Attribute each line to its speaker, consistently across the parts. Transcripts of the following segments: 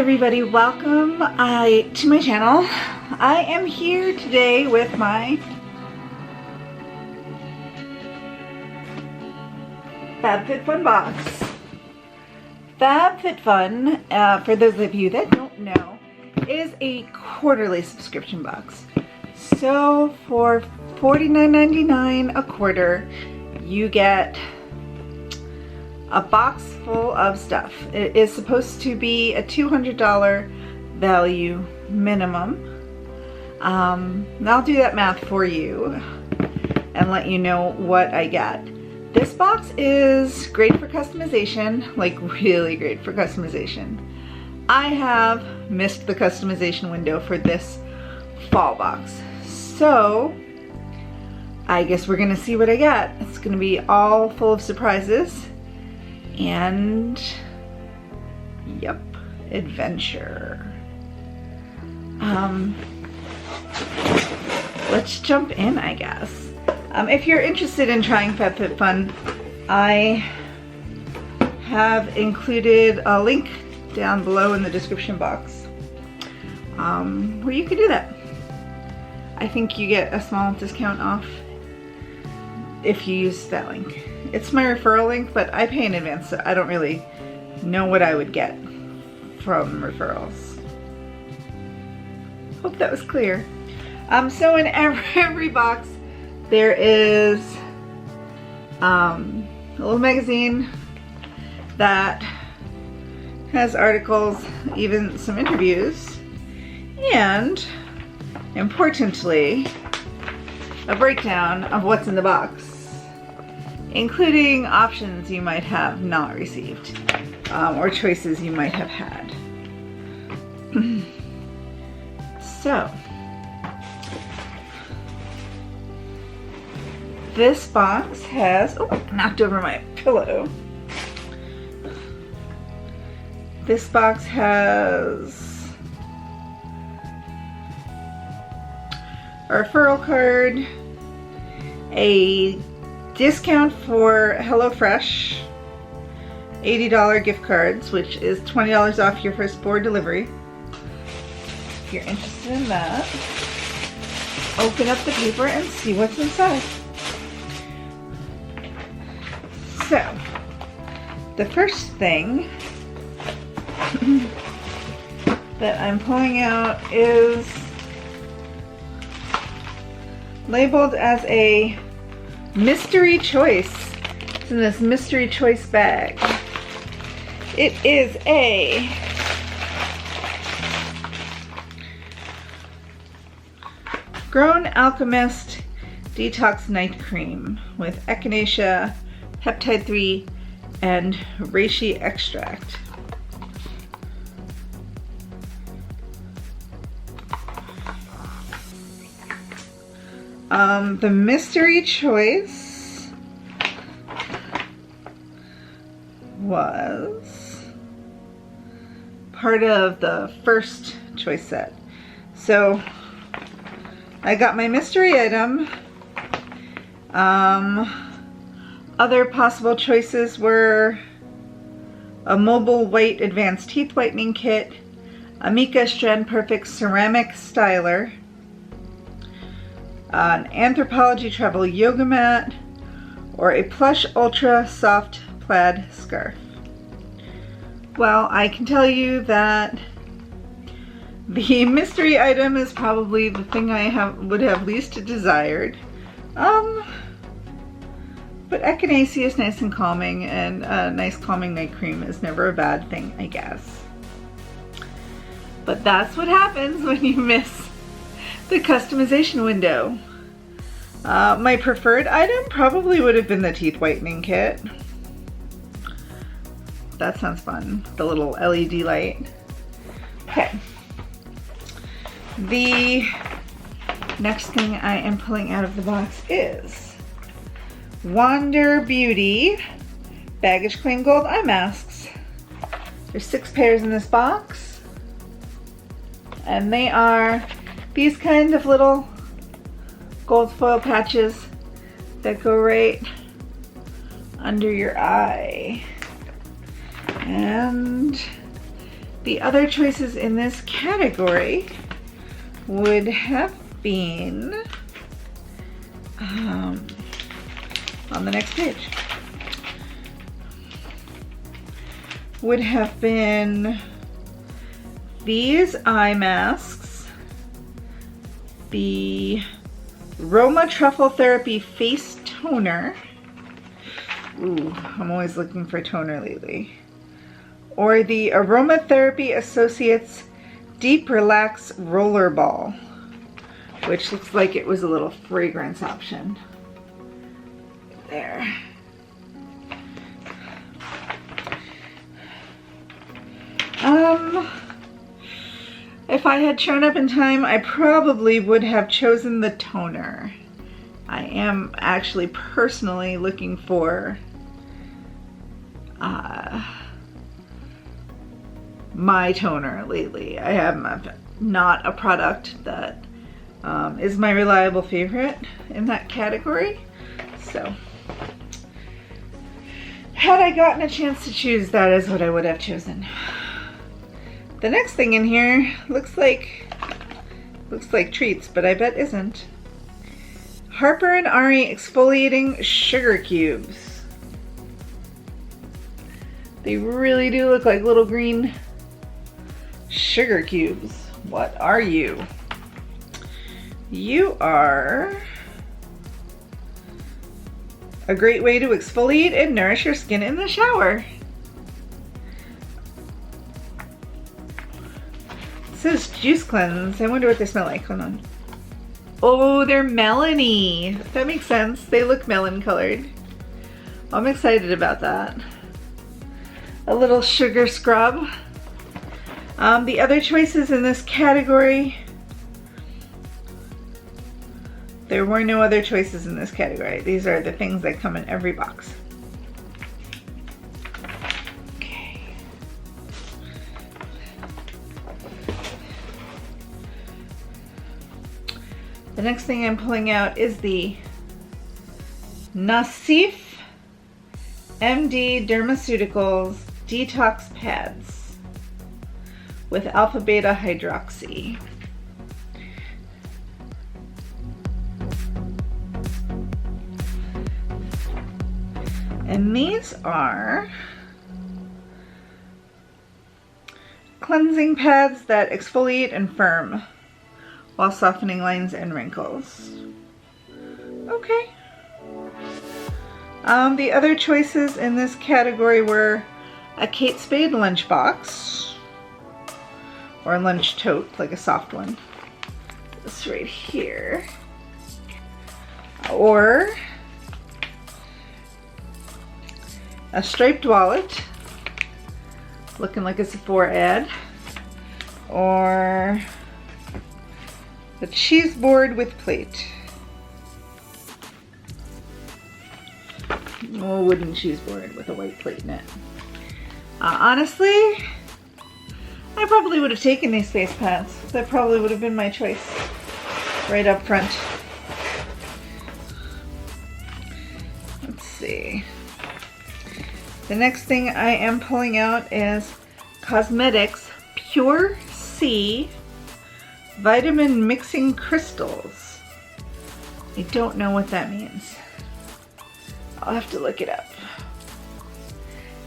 Speaker 1: everybody, welcome to my channel. I am here today with my FabFitFun box. FabFitFun, for those of you that don't know, is a quarterly subscription box. So for $49.99 a quarter, you get a box full of stuff. It is supposed to be a $200 value minimum. I'll do that math for you and let you know what I get. This box is great for customization, like really great for customization. I have missed the customization window for this fall box. So I guess we're gonna see what I get. It's gonna be all full of surprises. And yep, adventure. Let's jump in, I guess. If you're interested in trying FabFitFun, I have included a link down below in the description box where you can do that. I think you get a small discount off if you use that link. It's my referral link, but I pay in advance, so I don't really know what I would get from referrals. Hope that was clear. So in every box there is a little magazine that has articles, even some interviews, and importantly, a breakdown of what's in the box, including options you might have not received, or choices you might have had. So, this box has, oh, I knocked over my pillow. This box has a referral card, a discount for HelloFresh, $80 gift cards, which is $20 off your first 4 delivery. If you're interested in that, open up the paper and see what's inside. So, the first thing that I'm pulling out is labeled as a mystery choice. It's in this mystery choice bag. It is a Grown Alchemist Detox Night Cream with Echinacea, Peptide 3, and reishi extract. The mystery choice was part of the first choice set. So I got my mystery item. Other possible choices were a Mobile White Advanced Teeth Whitening Kit, a Mika Strand Perfect Ceramic Styler, an Anthropology Travel Yoga Mat, or a Plush Ultra Soft Plaid Scarf. Well, I can tell you that the mystery item is probably the thing I would have least desired. But Echinacea is nice and calming, and a nice calming night cream is never a bad thing, I guess. But that's what happens when you miss the customization window. My preferred item probably would have been the teeth whitening kit. That sounds fun, the little LED light. Okay. The next thing I am pulling out of the box is Wander Beauty Baggage Claim Gold Eye Masks. There's 6 pairs in this box, and they are these kind of little gold foil patches that go right under your eye. And The other choices in this category would have been on the next page. Would have been these eye masks, the Roma Truffle Therapy Face Toner. Ooh, I'm always looking for toner lately. Or the Aromatherapy Associates Deep Relax Roller Ball, which looks like it was a little fragrance option. There. If I had shown up in time, I probably would have chosen the toner. I am actually personally looking for my toner lately. I have not a product that is my reliable favorite in that category. So, had I gotten a chance to choose, that is what I would have chosen. The next thing in here looks like treats, but I bet isn't. Harper and Ari exfoliating sugar cubes. They really do look like little green sugar cubes. What are you? You are a great way to exfoliate and nourish your skin in the shower. It says juice cleanse. I wonder what they smell like. Hold on. Oh, they're melony. That makes sense. They look melon colored. I'm excited about that. A little sugar scrub. The other choices in this category, there were no other choices in this category. These are the things that come in every box. Okay. The next thing I'm pulling out is the Nasif MD Dermaceuticals Detox Pads with alpha beta hydroxy. And these are cleansing pads that exfoliate and firm while softening lines and wrinkles. Okay. The other choices in this category were a Kate Spade lunchbox, or lunch tote, like a soft one. This right here. Or a striped wallet, looking like a Sephora ad. Or a cheese board with plate. A wooden cheese board with a white plate in it. Honestly, I probably would have taken these face pads. That probably would have been my choice right up front. Let's see. The next thing I am pulling out is Cosmetics Pure C Vitamin Mixing Crystals. I don't know what that means. I'll have to look it up.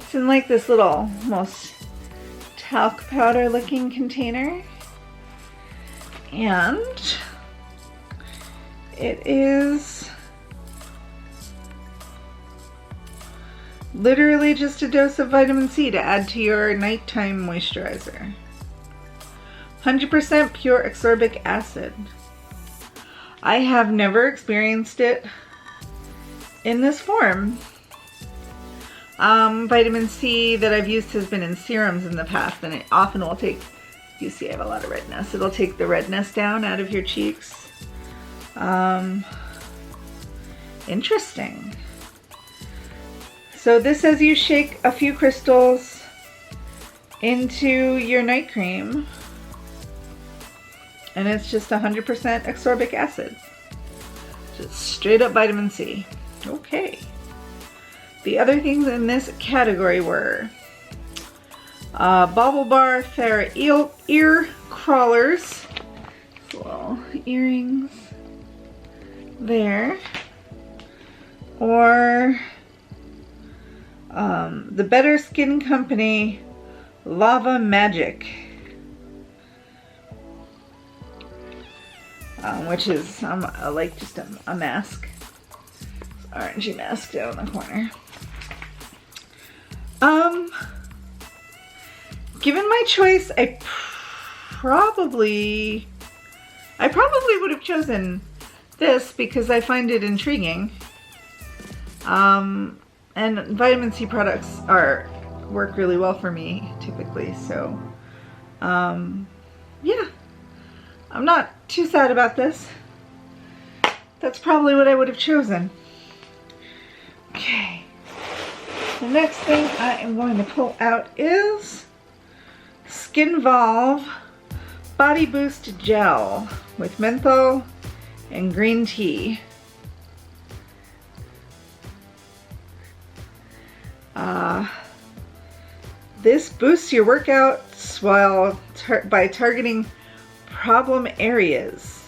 Speaker 1: It's in like this little almost talc powder looking container. And it is literally just a dose of vitamin C to add to your nighttime moisturizer. 100% pure ascorbic acid. I have never experienced it in this form. Vitamin C that I've used has been in serums in the past, and it often will take, you see I have a lot of redness, it'll take the redness down out of your cheeks. Interesting. So this says you shake a few crystals into your night cream, and it's just 100% ascorbic acid. Just straight up vitamin C. Okay. The other things in this category were Bauble Bar Farrah ear crawlers. Little earrings there. Or the Better Skin Company Lava Magic, which is like just a mask. It's an orangey mask down in the corner. Given my choice, I probably would have chosen this because I find it intriguing. And vitamin C products work really well for me typically, so yeah, I'm not too sad about this. That's probably what I would have chosen. Okay, the next thing I am going to pull out is Skinvolve Body Boost Gel with menthol and green tea. This boosts your workouts by targeting problem areas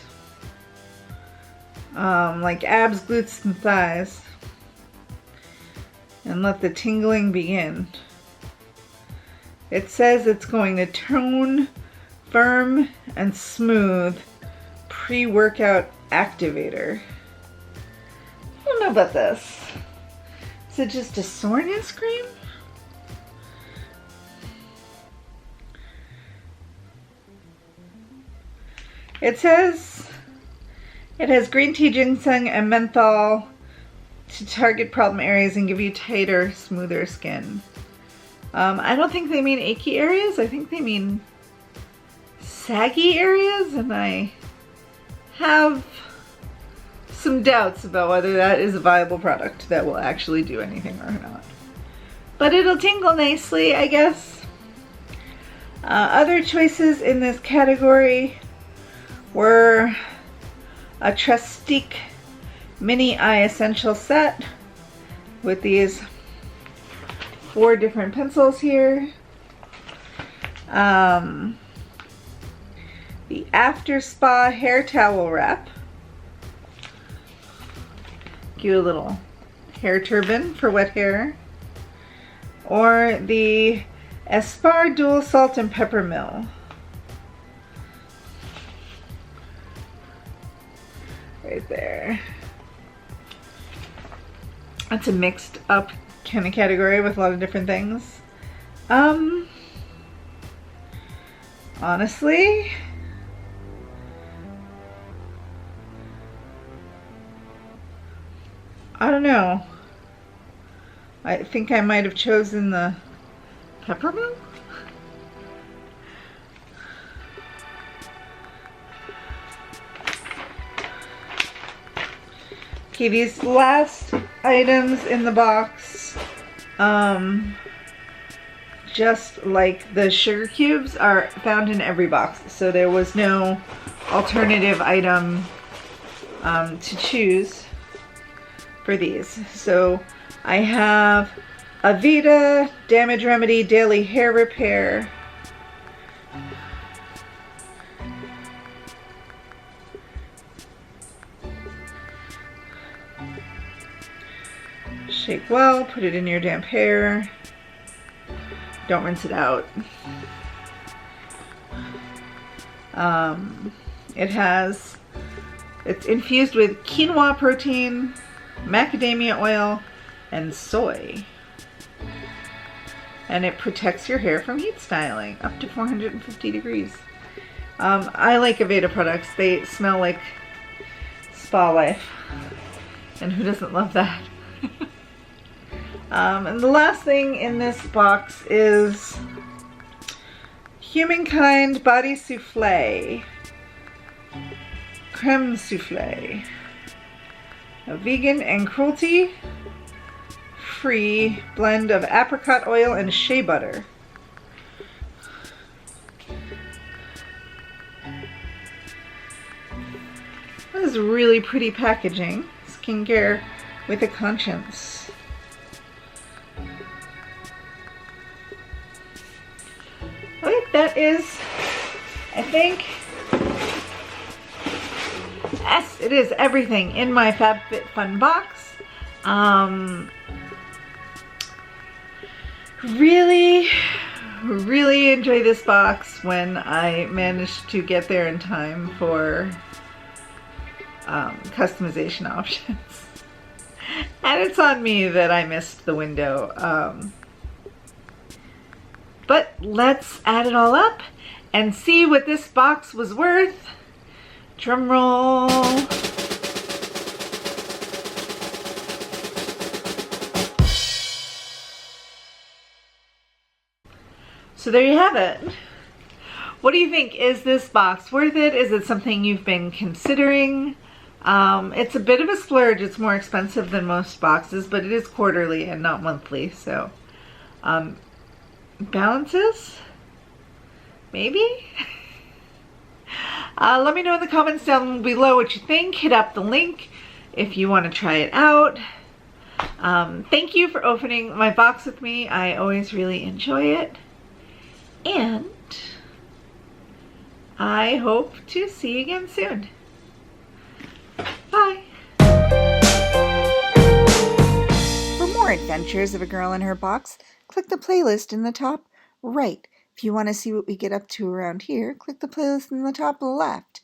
Speaker 1: like abs, glutes, and thighs, and let the tingling begin. It says it's going to tone, firm, and smooth pre-workout activator. I don't know about this. Is it just a soreness cream? It says it has green tea, ginseng, and menthol to target problem areas and give you tighter, smoother skin. I don't think they mean achy areas. I think they mean saggy areas, and I have some doubts about whether that is a viable product that will actually do anything or not. But it'll tingle nicely, I guess. Other choices in this category were a Trestique Mini Eye Essential Set with these 4 different pencils here. The After Spa Hair Towel Wrap. Give you a little hair turban for wet hair. Or the Espar Dual Salt and Pepper Mill. Right there. That's a mixed up kind of category with a lot of different things. Honestly, I don't know. I think I might have chosen the peppermint. Okay, these last items in the box, just like the sugar cubes, are found in every box. So there was no alternative item to choose for these. So I have Aveda Damage Remedy Daily Hair Repair. Shake well, put it in your damp hair. Don't rinse it out. It's infused with quinoa protein, macadamia oil, and soy. And it protects your hair from heat styling up to 450 degrees. I like Aveda products. They smell like spa life. And who doesn't love that? And the last thing in this box is Humankind Body Souffle. Creme Souffle. A vegan and cruelty-free blend of apricot oil and shea butter. This is really pretty packaging. Skincare with a conscience. that is, I think, yes, it is everything in my FabFitFun box. Really enjoy this box when I managed to get there in time for customization options. And it's on me that I missed the window. But let's add it all up and see what this box was worth. Drum roll. So there you have it. What do you think? Is this box worth it? Is it something you've been considering? It's a bit of a splurge. It's more expensive than most boxes, but it is quarterly and not monthly. So balances? Maybe? Let me know in the comments down below what you think. Hit up the link if you want to try it out. Thank you for opening my box with me. I always really enjoy it. And I hope to see you again soon. Bye. For more adventures of a girl and her box, click the playlist in the top right. If you want to see what we get up to around here, click the playlist in the top left.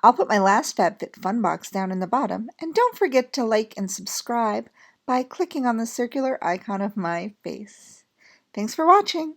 Speaker 1: I'll put my last FabFitFun box down in the bottom, and don't forget to like and subscribe by clicking on the circular icon of my face. Thanks for watching.